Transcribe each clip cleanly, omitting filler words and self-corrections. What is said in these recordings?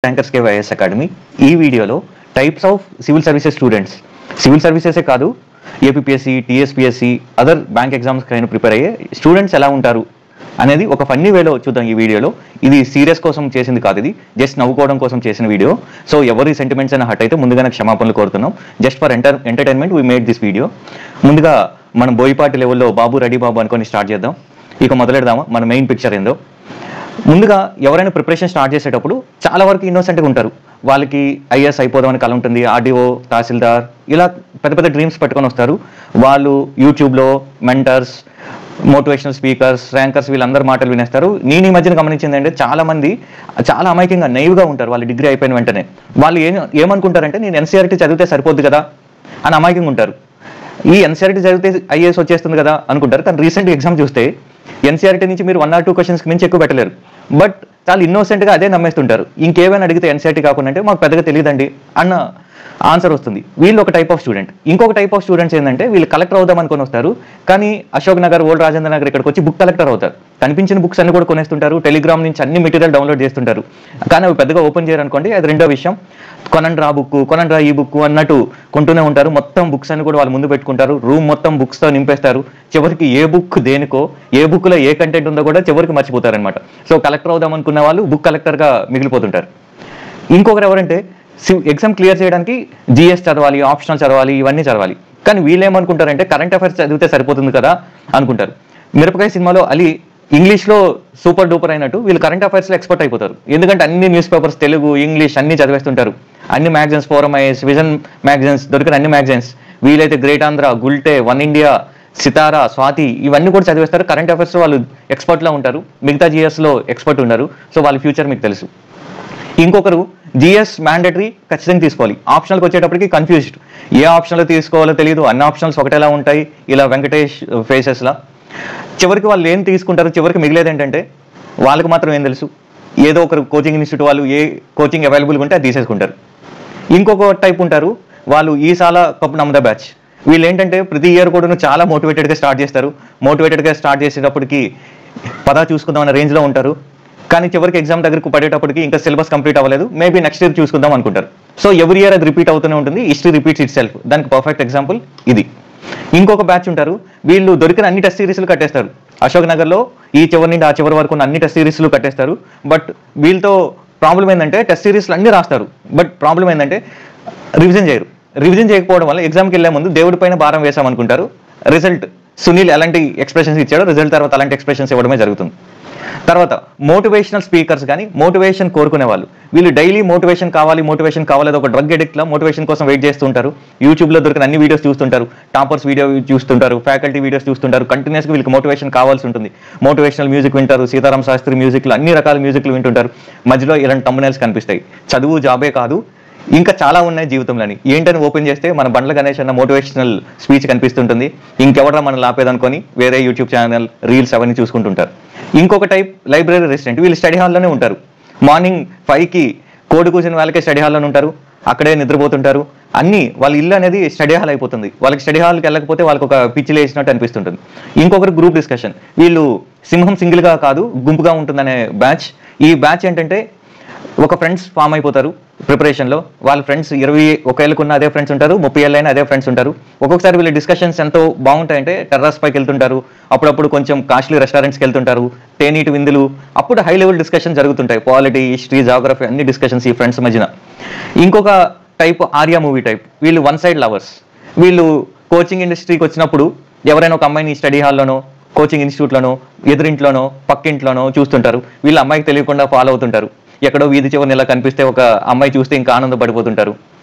Rankers కేవైఎస్ academy ఈ వీడియోలో types of civil services students, civil సర్వీసెసే కాదు ఏపీపీఎస్సీ, టీఎస్పీఎస్సీ, అదర్ బ్యాంక్ ఎగ్జామ్స్కి అయినా ప్రిపేర్ అయ్యే స్టూడెంట్స్ ఎలా ఉంటారు అనేది ఒక ఫన్నీ వేలో చూద్దాం ఈ వీడియోలో. ఇది సీరియస్ కోసం చేసింది కాదు, ఇది జస్ట్ నవ్వుకోవడం కోసం చేసిన వీడియో. సో ఎవరి సెంటిమెంట్స్ అయినా హట్ అయితే ముందుగానే క్షమాపణలు కోరుతున్నాం. Just for entertainment we made this video. ముందుగా మనం బోయిపాటి లెవెల్లో బాబు రెడీ బాబు అనుకొని స్టార్ట్ చేద్దాం. ఇక మొదలెడదామా మన మెయిన్ పిక్చర్ ఏందో. ముందుగా ఎవరైనా ప్రిపరేషన్ స్టార్ట్ చేసేటప్పుడు చాలా వరకు ఇన్నోసెంట్గా ఉంటారు. వాళ్ళకి ఐఏఎస్ అయిపోదామని కల ఉంటుంది, ఆర్డీఓ, తహసీల్దార్, ఇలా పెద్ద పెద్ద డ్రీమ్స్ పెట్టుకొని వస్తారు. వాళ్ళు యూట్యూబ్లో మెంటర్స్, మోటివేషనల్ స్పీకర్స్, ర్యాంకర్స్ వీళ్ళందరూ మాటలు వినేస్తారు. నేను ఈ మధ్యన గమనించింది అంటే చాలా మంది చాలా అమాయకంగా నైవ్గా ఉంటారు. వాళ్ళు డిగ్రీ అయిపోయిన వెంటనే వాళ్ళు ఏమనుకుంటారంటే నేను ఎన్సీఆర్టీ చదివితే సరిపోద్ది కదా అని అమాయకంగా ఉంటారు. ఈ ఎన్సీఆర్టీ చదివితే ఐఏఎస్ వచ్చేస్తుంది కదా అనుకుంటారు. కానీ రీసెంట్ ఎగ్జామ్ చూస్తే ఎన్సీఆర్టీ నుంచి మీరు 1 or 2 క్వశ్చన్స్కి మించి ఎక్కువ పెట్టలేరు. బట్ చాలా ఇన్నోసెంట్గా అదే నమ్మేస్తుంటారు. ఇంకేమైనా అడిగితే ఎన్సీఆర్టీ కాకుండా అంటే మాకు పెద్దగా తెలియదండి అన్న ఆన్సర్ వస్తుంది. వీళ్ళు ఒక టైప్ ఆఫ్ స్టూడెంట్. ఇంకొక టైప్ ఆఫ్ స్టూడెంట్స్ ఏంటంటే వీళ్ళు కలెక్టర్ అవుదాం అనుకొని వస్తారు. కానీ అశోక్ నగర్, ఓల్డ్ రాజేంద్ర నగర్ ఇక్కడికి వచ్చి బుక్ కలెక్టర్ అవుతారు. కనిపించిన బుక్స్ అన్ని కూడా కొనేస్తుంటారు. టెలిగ్రామ్ నుంచి అన్ని మెటీరియల్ డౌన్లోడ్ చేస్తుంటారు. కానీ అవి పెద్దగా ఓపెన్ చేయరు అనుకోండి, అది రెండో విషయం. కొనండ్రా బుక్, కొనండ్రా ఈ బుక్ అన్నట్టు కొంటూనే ఉంటారు. మొత్తం బుక్స్ అన్ని కూడా వాళ్ళు ముందు పెట్టుకుంటారు. రూమ్ మొత్తం బుక్స్తో నింపేస్తారు. చివరికి ఏ బుక్ దేనికో, ఏ బుక్లో ఏ కంటెంట్ ఉందో కూడా చివరికి మర్చిపోతారనమాట. సో కలెక్టర్ అవుదాం అనుకున్న వాళ్ళు బుక్ కలెక్టర్గా మిగిలిపోతుంటారు. ఇంకొకరు ఎవరంటే ఎగ్జామ్ క్లియర్ చేయడానికి జిఎస్ చదవాలి, ఆప్షనల్ చదవాలి, ఇవన్నీ చదవాలి. కానీ వీళ్ళు ఏమనుకుంటారంటే కరెంట్ అఫైర్స్ చదివితే సరిపోతుంది కదా అనుకుంటారు. మిరపకాయ సినిమాలో అలీ ఇంగ్లీష్లో సూపర్ డూపర్ అయినట్టు వీళ్ళు కరెంట్ అఫైర్స్లో ఎక్స్పర్ట్ అయిపోతారు. ఎందుకంటే అన్ని న్యూస్ పేపర్స్, తెలుగు, ఇంగ్లీష్ అన్ని చదివేస్తుంటారు. అన్ని magazines, forum IAS, vision magazines, దొరికిన అన్ని మ్యాగజైన్స్, వీలైతే great Andhra, Gulte, one India, Sitara, Swathi ఇవన్నీ కూడా చదివేస్తారు. కరెంట్ అఫైర్స్లో వాళ్ళు ఎక్స్పర్ట్లా ఉంటారు. మిగతా జిఎస్లో ఎక్స్పర్ట్ ఉన్నారు. సో వాళ్ళ ఫ్యూచర్ మీకు తెలుసు. ఇంకొకరు జిఎస్ మ్యాండేటరీ ఖచ్చితంగా తీసుకోవాలి. ఆప్షనల్కి వచ్చేటప్పటికి కన్ఫ్యూజ్డ్, ఏ ఆప్షన్లో తీసుకోవాలో తెలియదు. అన్ని ఆప్షనల్స్ ఒకటేలా ఉంటాయి, ఇలా వెంకటేష్ ఫేసెస్లా. చివరికి వాళ్ళు ఏం తీసుకుంటారు, చివరికి మిగిలేదు ఏంటంటే వాళ్ళకి మాత్రం ఏం తెలుసు, ఏదో ఒకరు కోచింగ్ ఇన్స్టిట్యూట్ వాళ్ళు ఏ కోచింగ్ అవైలబుల్గా ఉంటే అది తీసేసుకుంటారు. ఇంకొక టైప్ ఉంటారు, వాళ్ళు ఈ సాల కప్ నమ్మద బ్యాచ్. వీళ్ళు ఏంటంటే ప్రతి ఇయర్ కూడా చాలా మోటివేటెడ్గా స్టార్ట్ చేస్తారు. మోటివేటెడ్గా స్టార్ట్ చేసేటప్పటికి పదా చూసుకుందాం అన్న రేంజ్లో ఉంటారు. కానీ చివరికి ఎగ్జామ్ దగ్గరకు పడేటప్పటికి ఇంకా సిలబస్ కంప్లీట్ అవ్వలేదు, మేబీ నెక్స్ట్ ఇయర్ చూసుకుందాం అనుకుంటారు. సో ఎవ్రీ ఇయర్ అది రిపీట్ అవుతూనే ఉంటుంది. History repeats it self. దానికి పర్ఫెక్ట్ ఎగ్జాంపుల్ ఇది. ఇంకొక బ్యాచ్ ఉంటారు, వీళ్ళు దొరికిన అన్ని టెస్ట్ సిరీస్లు కట్టేస్తారు. అశోక్ నగర్లో ఈ చివరి నుండి ఆ చివరి వరకు ఉన్న అన్ని టెస్ట్ సిరీస్లు కట్టేస్తారు. బట్ వీళ్ళతో ప్రాబ్లం ఏంటంటే టెస్ట్ సిరీస్లు అన్ని రాస్తారు. బట్ ప్రాబ్లం ఏంటంటే రివిజన్ చేయరు. రివిజన్ చేయకపోవడం వల్ల ఎగ్జామ్కి వెళ్ళే ముందు దేవుడి పైన భారం వేసామనుకుంటారు. రిజల్ట్ సునీల్ ఎలాంటి ఎక్స్ప్రెషన్స్ ఇచ్చాడో రిజల్ట్ తర్వాత అలాంటి ఎక్స్ప్రెషన్స్ ఇవ్వడమే జరుగుతుంది. తర్వాత మోటివేషనల్ స్పీకర్స్ కానీ మోటివేషన్ కోరుకునే వాళ్ళు, వీళ్ళు డైలీ మోటివేషన్ కావాలి ఒక డ్రగ్ ఎడిక్ట్లా మోటివేషన్ కోసం వెయిట్ చేస్తుంటారు. యూట్యూబ్లో దొరికిన అన్ని వీడియోస్ చూస్తుంటారు, టాపర్స్ వీడియో చూస్తుంటారు, ఫ్యాకల్టీ వీడియోస్ చూస్తుంటారు. కంటిన్యూస్గా వీళ్ళకి మోటివేషన్ కావాల్సి ఉంటుంది. మోటివేషనల్ మ్యూజిక్ వింటారు, సీతారాం శాస్త్రి మ్యూజిక్లు, అన్ని రకాల మ్యూజిక్లు వింటుంటారు. మధ్యలో ఇలాంటి థంబ్నెయిల్స్ కనిపిస్తాయి. చదువు, జాబే కాదు ఇంకా చాలా ఉన్నాయి జీవితంలోని. ఏంటని ఓపెన్ చేస్తే మన బండ్ల గణేష్ అన్న మోటివేషనల్ స్పీచ్ కనిపిస్తుంటుంది. ఇంకెవడరా మనం లాపేదనుకొని వేరే యూట్యూబ్ ఛానల్, రీల్స్ అవన్నీ చూసుకుంటుంటారు. ఇంకొక టైప్ లైబ్రరీ రెసిడెంట్. వీళ్ళు స్టడీ హాల్లోనే ఉంటారు. మార్నింగ్ 5కి కోడి కూర్చుని వాళ్ళకే స్టడీ హాల్లోనే ఉంటారు, అక్కడే నిద్రపోతుంటారు. అన్నీ వాళ్ళ ఇల్లు అనేది స్టడీ హాల్ అయిపోతుంది. వాళ్ళకి స్టడీ హాల్కి వెళ్ళకపోతే వాళ్ళకి ఒక పిచ్చి లేచినట్టు అనిపిస్తుంటుంది. ఇంకొకరు గ్రూప్ డిస్కషన్. వీళ్ళు సింహం సింగిల్గా కాదు గుంపుగా ఉంటుందనే బ్యాచ్. ఈ బ్యాచ్ ఏంటంటే ఒక ఫ్రెండ్స్ ఫామ్ అయిపోతారు ప్రిపరేషన్లో. వాళ్ళ ఫ్రెండ్స్ 21 ఏళ్ళకున్న అదే ఫ్రెండ్స్ ఉంటారు, 30 ఏళ్ళైనా అదే ఫ్రెండ్స్ ఉంటారు. ఒక్కొక్కసారి వీళ్ళ డిస్కషన్స్ ఎంతో బాగుంటాయంటే టెర్రస్ పైకి వెళ్తుంటారు, అప్పుడప్పుడు కొంచెం కాస్ట్లీ రెస్టారెంట్స్కి వెళ్తుంటారు, తేనీటి విందులు, అప్పుడు హై లెవెల్ డిస్కషన్ జరుగుతుంటాయి. పాలిటీ, హిస్టరీ, జాగ్రఫీ అన్ని డిస్కషన్స్ ఈ ఫ్రెండ్స్ మధ్యన. ఇంకొక టైప్ ఆర్యా మూవీ టైప్. వీళ్ళు వన్ సైడ్ లవర్స్. వీళ్ళు కోచింగ్ ఇండస్ట్రీకి వచ్చినప్పుడు ఎవరైనా ఒక అమ్మాయిని స్టడీ హాల్లోనో, కోచింగ్ ఇన్స్టిట్యూట్లోనో, ఎదురింట్లోనో, పక్కింట్లోనో చూస్తుంటారు. వీళ్ళు అమ్మాయికి తెలియకుండా ఫాలో అవుతుంటారు. ఎక్కడో వీధి చివరిని ఇలా కనిపిస్తే ఒక అమ్మాయి చూస్తే ఇంకా ఆనందపడిపోతుంటారు.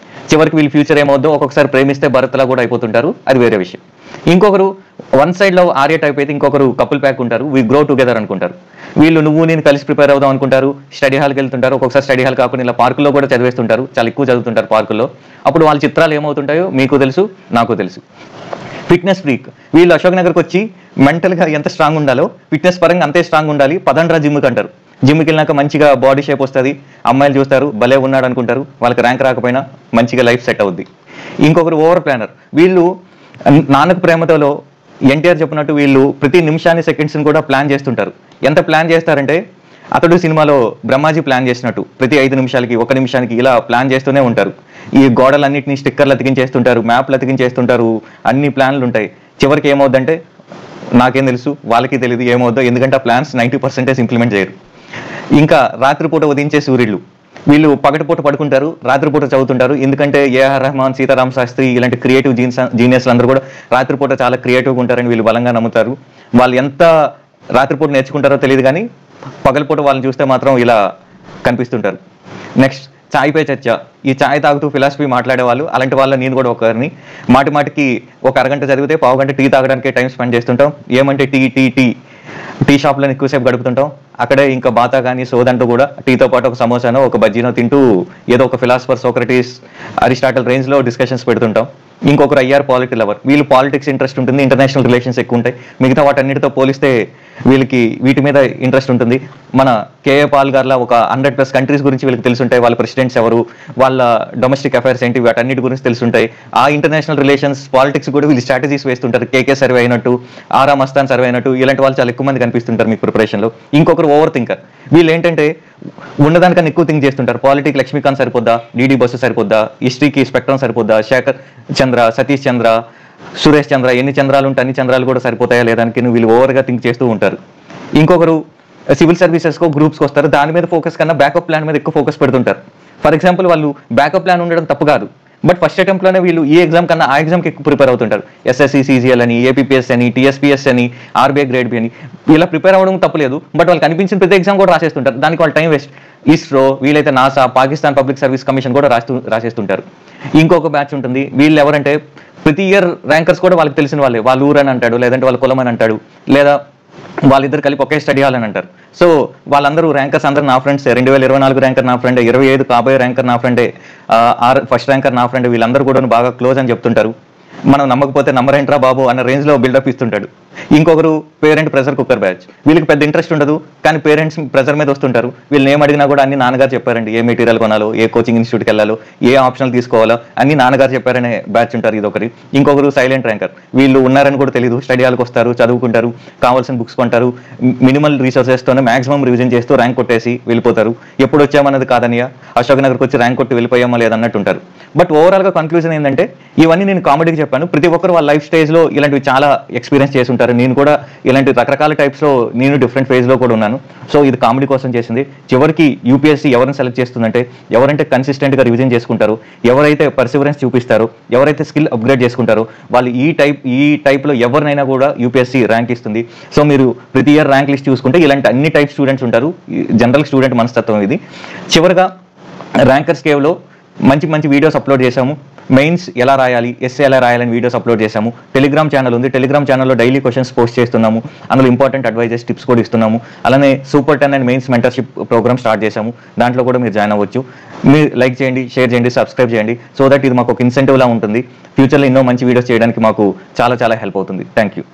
చివరికి వీళ్ళు ఫ్యూచర్ ఏమవుద్దో, ఒక్కొక్కసారి ప్రేమిస్తే భరత్లా కూడా అయిపోతుంటారు, అది వేరే విషయం. ఇంకొకరు వన్ సైడ్లో ఆర్య టైప్ అయితే ఇంకొకరు కపుల్ ప్యాక్ ఉంటారు. వీ గ్రో టుగెదర్ అనుకుంటారు. వీళ్ళు నువ్వు నేను కలిసి ప్రిపేర్ అవుదాం అనుకుంటారు, స్టడీ హాల్కి వెళ్తుంటారు. ఒక్కొక్కసారి స్టడీ హాల్ కాకుండా ఇలా పార్కులో కూడా చదివేస్తుంటారు, చాలా ఎక్కువ చదువుతుంటారు పార్కుల్లో. అప్పుడు వాళ్ళ చిత్రాలు ఏమవుతుంటాయో మీకు తెలుసు, నాకు తెలుసు. Fitness freak. వీళ్ళు అశోక్ నగర్కి వచ్చి మెంటల్గా ఎంత స్ట్రాంగ్ ఉండాలో ఫిట్నెస్ పరంగా అంతే స్ట్రాంగ్ ఉండాలి. పదండ్రా జిమ్కి అంటారు. జిమ్కి వెళ్ళినాక మంచిగా బాడీ షేప్ వస్తుంది, అమ్మాయిలు చూస్తారు, భలే ఉన్నాడు అనుకుంటారు. వాళ్ళకి ర్యాంక్ రాకపోయినా మంచిగా లైఫ్ సెట్ అవుద్ది. ఇంకొకరు ఓవర్ ప్లానర్. వీళ్ళు నాన్నకు ప్రేమతోలో ఎన్టీఆర్ చెప్పినట్టు వీళ్ళు ప్రతి నిమిషాన్ని, సెకండ్స్ని కూడా ప్లాన్ చేస్తుంటారు. ఎంత ప్లాన్ చేస్తారంటే అతడు సినిమాలో బ్రహ్మాజీ ప్లాన్ చేసినట్టు ప్రతి 5 నిమిషాలకి 1 నిమిషానికి ఇలా ప్లాన్ చేస్తూనే ఉంటారు. ఈ గోడలన్నింటినీ స్టిక్కర్లు అతికించేస్తుంటారు, మ్యాప్లు అతికించేస్తుంటారు, అన్ని ప్లాన్లు ఉంటాయి. చివరికి ఏమవుద్దంటే నాకేం తెలుసు, వాళ్ళకి తెలియదు ఏమవుద్దో, ఎందుకంటే ఆ ప్లాన్స్ 90% ఇంప్లిమెంట్ చేయరు. ఇంకా రాత్రిపూట ఉదయించే సూర్యుడు, వీళ్ళు పగటిపూట పడుకుంటారు, రాత్రిపూట చదువుతుంటారు. ఎందుకంటే ఏఆర్ రెహమాన్, సీతారాం శాస్త్రి ఇలాంటి క్రియేటివ్ జీనియస్లు అందరూ కూడా రాత్రిపూట చాలా క్రియేటివ్గా ఉంటారని వీళ్ళు బలంగా నమ్ముతారు. వాళ్ళు ఎంత రాత్రిపూట నేర్చుకుంటారో తెలియదు, కానీ పగలపూట వాళ్ళని చూస్తే మాత్రం ఇలా కనిపిస్తుంటారు. నెక్స్ట్ చాయ్ పే చర్చ. ఈ చాయ్ తాగుతూ ఫిలాసఫీ మాట్లాడే వాళ్ళు, అలాంటి వాళ్ళ నేను కూడా ఒకరిని. మాటికి ఒక అరగంట చదివితే పావుగంట టీ తాగడానికి టైం స్పెండ్ చేస్తుంటాం. ఏమంటే టీ షాప్లో ఎక్కువసేపు గడుపుతుంటాం. అక్కడే ఇంకా బాతా కానీ సోదంటూ కూడా టీతో పాటు ఒక సమోసానో ఒక బజ్జీనో తింటూ ఏదో ఒక ఫిలాసఫర్, సోక్రటీస్, అరిస్టాటిల్ రేంజ్లో డిస్కషన్స్ పెడుతుంటాం. ఇంకొకరు అయ్యారు పాలిటీ లవర్. వీళ్ళు పాలిటిక్స్ ఇంట్రెస్ట్ ఉంటుంది, ఇంటర్నేషనల్ రిలేషన్స్ ఎక్కువ ఉంటాయి. మిగతా వాటన్నిటితో పోలిస్తే వీళ్ళకి వీటి మీద ఇంట్రెస్ట్ ఉంటుంది. మన కేఏ పాల్ గారిలా ఒక 100+ కంట్రీస్ గురించి వీళ్ళకి తెలుసుంటాయి. వాళ్ళ ప్రెసిడెంట్స్ ఎవరు, వాళ్ళ డొమెస్టిక్ అఫైర్స్ ఏంటి, వాటన్నిటి గురించి తెలుసుంటాయి. ఆ ఇంటర్నేషనల్ రిలేషన్స్, పాలిటిక్స్ కూడా వీళ్ళు స్ట్రాటజీస్ వేస్తుంటారు. కేకే సర్వే అయినట్టు, ఆరా మస్తాన్ సర్వే అయినట్టు ఇలాంటి వాళ్ళు చాలా ఎక్కువ మంది కనిపిస్తుంటారు మీకు ప్రిపరేషన్లో. ఇంకొకరు ఓవర్ థింకర్. వీళ్ళు ఏంటంటే ఉన్నదానికన్నా ఎక్కువ థింక్ చేస్తుంటారు. పాలిటిక్ లక్ష్మీకాంత్ సరిపోద్దా, డిడి బస్సు సరిపోద్దా, హిస్టరీకి స్పెక్ట్రమ్ సరిపోద్దా, శేఖర్ చంద్ర, సతీష్ చంద్ర, సురేష్ చంద్ర, ఎన్ని చంద్రాలు ఉంటే అన్ని చంద్రాలు కూడా సరిపోతాయా లేదానికి వీళ్ళు ఓవర్గా థింక్ చేస్తూ ఉంటారు. ఇంకొకరు సివిల్ సర్వీసెస్కో గ్రూప్స్కి వస్తారు. దాని మీద ఫోకస్ కన్నా బ్యాకప్ ప్లాన్ మీద ఎక్కువ ఫోకస్ పెడుతుంటారు. ఫర్ ఎగ్జాంపుల్ వాళ్ళు బ్యాకప్ ప్లాన్ ఉండడం తప్పు కాదు, బట్ ఫస్ట్ అటెంప్ట్లోనే వీళ్ళు ఈ ఎగ్జామ్ కన్నా ఆ ఎగ్జామ్కి ఎక్కువ ప్రిపేర్ అవుతుంటారు. ఎస్ఎస్సి, సిజిఎల్ అని, ఏపీపీఎస్ అని, టీఎస్పీఎస్ అని, ఆర్బీఐ గ్రేడ్ బి అని ఇలా ప్రిపేర్ అవ్వడం తప్పలేదు. బట్ వాళ్ళు కనిపించిన ప్రతి ఎగ్జామ్ కూడా రాసేస్తుంటారు. దానికి వాళ్ళు టైం వేస్ట్. ఇస్రో, వీలైతే NASA, Pakistan public service commission కూడా రాసేస్తుంటారు. ఇంకొక బ్యాచ్ ఉంటుంది. వీళ్ళు ఎవరంటే ప్రతి ఇయర్ ర్యాంకర్స్ కూడా వాళ్ళకి తెలిసిన వాళ్ళే. వాళ్ళ ఊరు అని అంటాడు, లేదంటే వాళ్ళ కులం అని అంటాడు, లేదా వాళ్ళిద్దరు కలిపి ఒకే స్టడీ హాల్ అని అంటారు. సో వాళ్ళందరూ ర్యాంకర్స్ అందరూ నా ఫ్రెండ్స్. 2024 ర్యాంకర్ నా ఫ్రెండే, 25 కాబోయే ర్యాంకర్ నా ఫ్రెండే, ఫస్ట్ ర్యాంకర్ నా ఫ్రెండ్, వీళ్ళందరూ కూడా బాగా క్లోజ్ అని చెప్తుంటారు. మనం నమ్మకపోతే నమ్మరేంట్రా బాబు అన్న రేంజ్లో బిల్డప్ ఇస్తుంటాడు. ఇంకొకరు పేరెంట్ ప్రెషర్ కుక్కర్ బ్యాచ్. వీళ్ళకి పెద్ద ఇంట్రెస్ట్ ఉండదు, కానీ పేరెంట్స్ ప్రెషర్ మీద వస్తుంటారు. వీళ్ళు ఏం అడిగినా కూడా అన్ని నాన్నగారు చెప్పారండి. ఏ మెటీరియల్ కొనాలో, ఏ కోచింగ్ ఇన్స్టిట్యూట్కి వెళ్ళాలో, ఏ ఆప్షనల్ తీసుకోవాలో అన్ని నాన్నగారు చెప్పారనే బ్యాచ్ ఉంటారు. ఇదొకరి. ఇంకొకరు సైలెంట్ ర్యాంకర్. వీళ్ళు ఉన్నారని కూడా తెలియదు, స్టడీ హాల్కి వస్తారు, చదువుకుంటారు, కావాల్సిన బుక్స్ కొంటారు, మినిమల్ రీసోర్సెస్తోనే మాక్సిమం రివిజన్ చేస్తూ ర్యాంక్ కొట్టేసి వెళ్ళిపోతారు. ఎప్పుడు వచ్చామన్నది కాదనియా, అశోక్ నగర్కి వచ్చి ర్యాంక్ కొట్టి వెళ్ళిపోయామా లేదన్నట్టు ఉంటారు. బట్ ఓవరాల్గా కన్క్లూజన్ ఏంటంటే ఇవన్నీ నేను కామెడీకి చెప్పాను. ప్రతి ఒక్కరు వాళ్ళ లైఫ్ స్టేజ్లో ఇలాంటివి చాలా ఎక్స్పీరియన్స్ చేసి ఉంటారు. నేను కూడా ఇలాంటి రకరకాల టైప్స్లో నేను డిఫరెంట్ ఫేజ్లో కూడా ఉన్నాను. సో ఇది కామెడీ కోసం చేసింది. చివరికి యూపీఎస్సీ ఎవరిని సెలెక్ట్ చేస్తుందంటే ఎవరంటే కన్సిస్టెంట్గా రివిజన్ చేసుకుంటారో, ఎవరైతే పర్సివరెన్స్ చూపిస్తారో, ఎవరైతే స్కిల్ అప్గ్రేడ్ చేసుకుంటారో వాళ్ళు ఈ టైప్లో ఎవరినైనా కూడా యూపీఎస్సీ ర్యాంక్ ఇస్తుంది. సో మీరు ప్రతి ఇయర్ ర్యాంక్ లిస్ట్ చూసుకుంటే ఇలాంటి అన్ని టైప్ స్టూడెంట్స్ ఉంటారు. జనరల్ స్టూడెంట్ మనస్తత్వం ఇది. చివరిగా ర్యాంకర్స్ కేవ్లో మంచి వీడియోస్ అప్లోడ్ చేశాము. మెయిన్స్ ఎలా రాయాలి, ఎస్ఏ ఎలా రాయాలని వీడియోస్ అప్లోడ్ చేశాము. టెలిగ్రామ్ ఛానల్ ఉంది. టెలిగ్రామ్ ఛానల్లో డైలీ క్వశ్చన్స్ పోస్ట్ చేస్తున్నాము. అందులో ఇంపార్టెంట్ అడ్వైజెస్, టిప్స్ కూడా ఇస్తున్నాము. అలానే super 10 and mains mentorship programme start చేశాము. దాంట్లో కూడా మీరు జాయిన్ అవ్వచ్చు. మీరు లైక్ చేయండి, షేర్ చేయండి, సబ్స్క్రైబ్ చేయండి. సో దట్ ఇది మాకు ఒక ఇన్సెంటివ్లా ఉంటుంది. ఫ్యూచర్లో ఎన్నో మంచి వీడియోస్ చేయడానికి మాకు చాలా హెల్ప్ అవుతుంది. Thank you.